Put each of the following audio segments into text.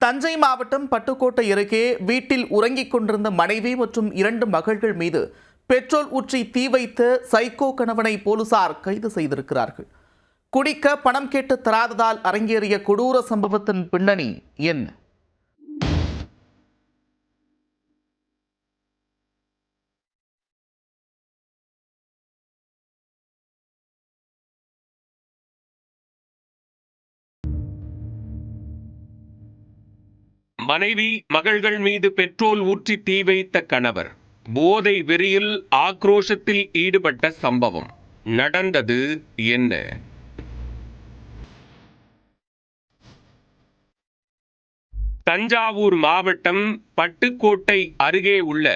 தஞ்சை மாவட்டம் பட்டுக்கோட்டை அருகே வீட்டில் உறங்கிக் கொண்டிருந்த மனைவி மற்றும் 2 மகள்கள் மீது பெட்ரோல் ஊற்றி தீ வைத்த சைக்கோ கணவனை போலீசார் கைது செய்திருக்கிறார்கள். குடிக்க பணம் கேட்டு தராததால் அரங்கேறிய கொடூர சம்பவத்தின் பின்னணி என்ன? மனைவி மகள்கள் மீது பெட்ரோல் ஊற்றி தீ வைத்த கணவர் போதை வெறியில் ஆக்ரோஷத்தில் ஈடுபட்ட சம்பவம். நடந்தது என்ன? தஞ்சாவூர் மாவட்டம் பட்டுக்கோட்டை அருகே உள்ள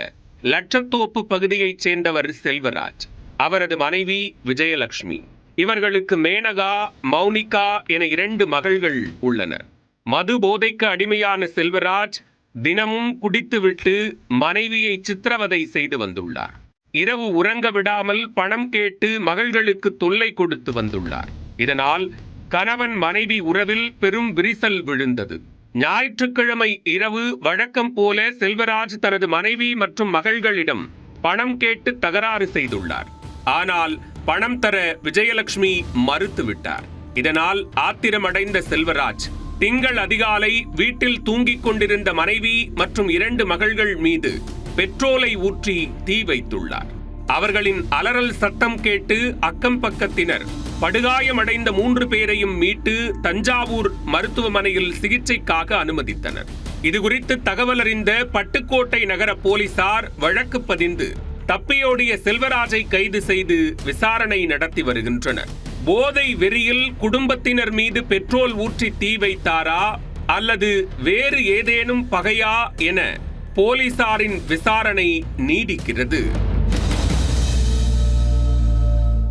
லட்சத்தோப்பு பகுதியைச் சேர்ந்தவர் செல்வராஜ். அவரது மனைவி விஜயலட்சுமி. இவர்களுக்கு மேனகா, மௌனிகா என 2 மகள்கள் உள்ளனர். மது போதைக்கு அடிமையான செல்வராஜ் தினமும் குடித்துவிட்டு மனைவியை சித்திரவதை செய்து வந்துள்ளார். இரவு உறங்க விடாமல் பணம் கேட்டு மகள்களுக்கு தொல்லை கொடுத்து வந்துள்ளார். இதனால் கணவன் மனைவி உறவில் பெரும் விரிசல் விழுந்தது. ஞாயிற்றுக்கிழமை இரவு வழக்கம் போல செல்வராஜ் தனது மனைவி மற்றும் மகள்களிடம் பணம் கேட்டு தகராறு செய்துள்ளார். ஆனால் பணம் தர விஜயலட்சுமி மறுத்துவிட்டார். இதனால் ஆத்திரமடைந்த செல்வராஜ் திங்கள் அதிகாலை வீட்டில் தூங்கிக் கொண்டிருந்த மனைவி மற்றும் 2 மகள்கள் மீது பெட்ரோலை ஊற்றி தீ வைத்துள்ளார். அவர்களின் அலறல் சத்தம் கேட்டு அக்கம் பக்கத்தினர் படுகாயமடைந்த 3 பேரையும் மீட்டு தஞ்சாவூர் மருத்துவமனையில் சிகிச்சைக்காக அனுமதித்தனர். இதுகுறித்து தகவல் அறிந்த பட்டுக்கோட்டை நகர போலீசார் வழக்கு பதிந்து தப்பியோடிய செல்வராஜை கைது செய்து விசாரணை நடத்தி வருகின்றனர். போதை வெறியில் குடும்பத்தினர் மீது பெட்ரோல் ஊற்றி தீ வைத்தாரா அல்லது வேறு ஏதேனும் பகையா என போலீசாரின் விசாரணை நீடிக்கிறது.